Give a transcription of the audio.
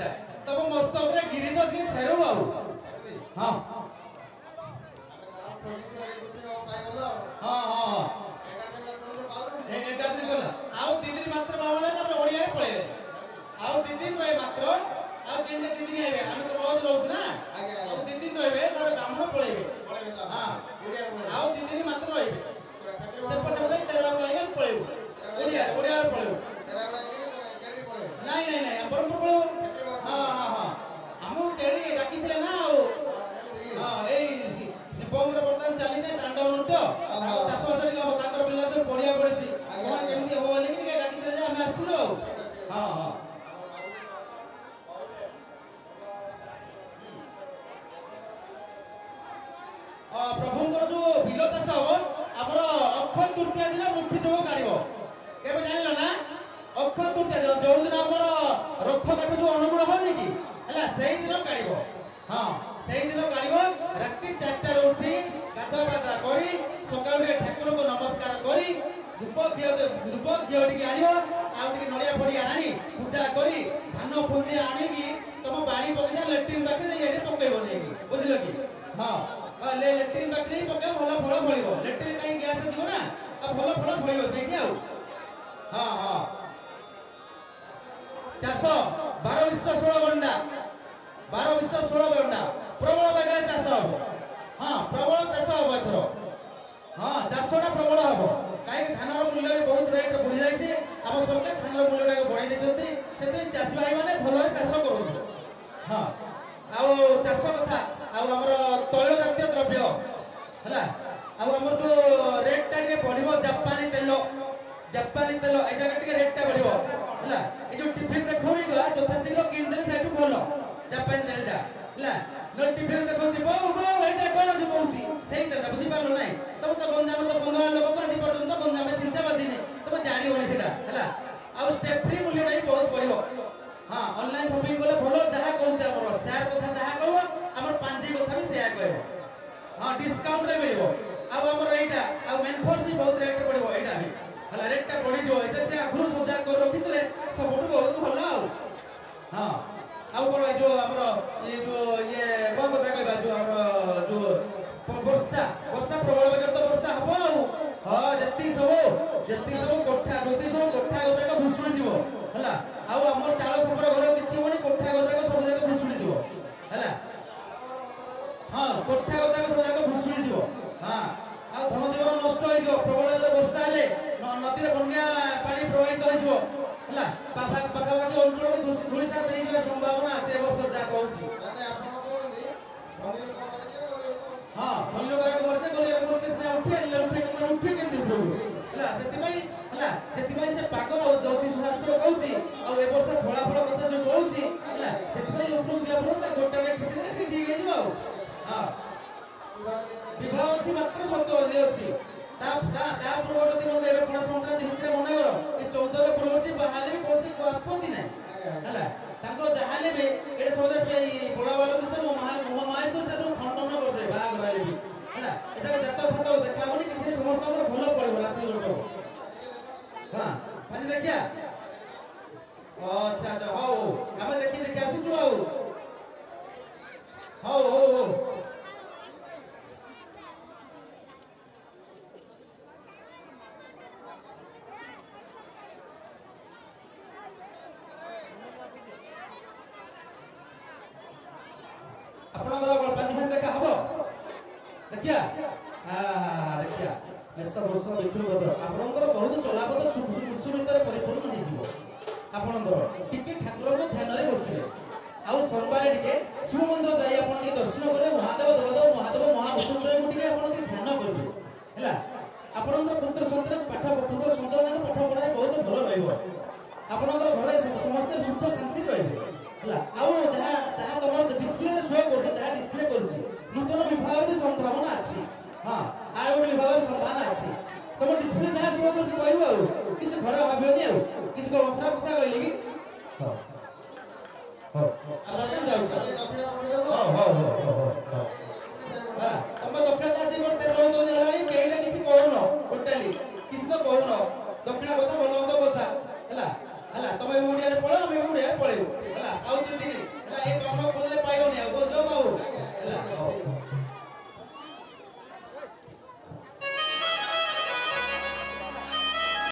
ଟା तब मस्त ऊपर गिरी तो कि छेरो बाबू हां हां हां 11 दिन गला आउ 3 दिन मात्र बावले तब ओडिया रे पळेबे आउ 3 दिन रहे मात्र आउ 3 दिन आबे हम तो रोज रहू ना आउ 3 दिन रहबे तार ब्राह्मण पळेबे हां ओडिया आउ 3 दिन मात्र रहबे से पटे बोले 13 आगे पळेबे ओडिया ओडिया रे पळेबे 13 पळेबे नहीं नहीं नहीं बरमपुर पळेबे हां हां हां हमु केडी डाकिथिले ना हां एई शिवंगर बर्तन चली नै तांडव नृत्य आ चाष बास टिके हम तांकर बिला सब पडिया पड़िछि कोन केमती हो बोले कि टिके डाकिथिले जे हम आस्थिलु हां हां प्रभुंकर जो बिल चाष हम आमर अक्षय तृतीया दिन मुठी जो काढ़ के जान ना अक्षय तृतीया दिन जो दिन आमर रथ काठ जो अनुकूल होनी कि से दिन काढ़ हाँ से दिन काढ़ राति 4 उठी गाधा पाधा कर सकाल ठाकुर को नमस्कार कर धूप घी टे आन नड़िया फड़िया आनी पूजा कर धान पुंजी आणिकी तुम बाड़ी पकड़ा लेट्रिन पाखे ये पकड़ बुझल कि हाँ लेट्रिन पाखे पकड़ भल फल फल लेट्रिन कहीं गैस जीव ना भल फल फल से हाँ हाँ चाष 12 विश्व 16 गंडा 12 विश्व 16 गंडा प्रबल बागा चाष हम हाँ प्रबल चाष हम एथर हाँ चाषटा प्रबल हम कहीं धान मूल्य भी बहुत रेट बढ़ी जाए आम सरकार धान मूल्य बढ़ाई देते से चाषी भाई मैंने भल चाष करूँ हाँ आउ चाष कथा आमर तैल जातीय द्रव्य है आमर जो रेटा टे बढ़ जापानी तेल ए जगह रेटा बढ़ है जो टिफिन देखो यथा शीघ्र किणदे से भल जापानी तेलटा है टिफिन देखो कौन जो कौन से तेलटा बुझीपार ना तुम तो गंजाम तो 15 लोक तो आज पर्यटन गंजाम छिंचा बाजिनी तुम जानवर है आउ स्टेफ्री मूल्य भी बहुत बढ़ हाँ ऑनलाइन शॉपिंग कले भलो जहाँ कहूँ आम शेयर कथा जहाँ कह आम पांजी कथा भी सेया कह हाँ डिस्काउंट रे मिल आमर यहाँ मेनफोर्स भी बहुत रेट बढ़ो यहाँ भी है रेटा बढ़ी आगुरी सजा कर रखी सब बहुत भल हाँ आउ कौन जो आमर ये जो ये कौन कथा कहवा जो आमर जो वर्षा वर्षा प्रबल बेगर तो वर्षा हम हाँ जी सब कोठा जो सब कोठा गुराक भुशुड़ी जीव है आम चाल छपर घर किसी होनी कोठा गुराक सब जाक भुशुड़ी जीव है हाँ कोठा गुराक सब जाक भुशुड़ी जीव हाँ आ धन जीवन नष्ट हो प्रबल वर्षा हेले नदी बन्या पानी प्रवाहित हो पाखापाखि अंचल भी धूलिसात हो संभावना से वर्ष जहाँ कहूँ हाँ धनी लोक मरते गलिया मरते सिना उठे उठे केमती है से पाग ज्योतिष शास्त्र कहूँ आ वर्ष फलाफल कथा जो कहूँ है उपरूक दिया फल गोटे खिंचीदे ठीक हो हाँ विवाह अच्छी मात्र 17 अच्छी पूर्व मन पणा संक्रांति भितर मन ये 14 पूर्व बाहर भी कौन आपत्ति ना है जहाँ भी ये सब बड़ा बड़ा विषय मो माहेश्वर से सब खंडन करदे बाहर भी है ए जाता फट देखा कि समस्त भल पड़े राशि लोक हाँ आज देखिया अच्छा अच्छा हौ आम देखी आसुचु हौ हौ हौ आपनकर 5 मिनट देखा हबो देखिया हाँ देखिया मेष वर्ष मिथुन पद आपनकर बहुत चलापथ सुमितर परिपूर्ण हो जीवो आपनकर टिके ठाकुर को ध्यान रे बसिबे आउ सोमवार टिके शिव मंदिर जाई आपन टिके दर्शन करे महादेव देवदेव महादेव महामृत्युंजय को टिके आपन टिके ध्यान करबे हैला आपनकर पुत्र संतान पुत्र संतान पाठ पढ़ाई बहुत भल रहइबो आपनकर घरे समस्त सुख शांति रहइबे है जहाँ तुम डिस्प्ले शो कर डिस्प्ले कर नूतन विवाह भी संभावना अच्छी हाँ आ गोटे विवाह संभावना अच्छी तुम डिस्प्ले जहाँ शो कर कह कि घर भावन कि अफरा फफरा कहले कि तुम दक्षिणता जीवन 13 दिन कहीं किसी कहन टोटाली किसी तो कहन दक्षिणा कथा भल मंद कथा है तुम ओडिया पढ़ आम ओडिया पढ़ेबू है ଆଉ 2 ଦିନ ହେଲା ଏ କାମ ଖୋଲିଲେ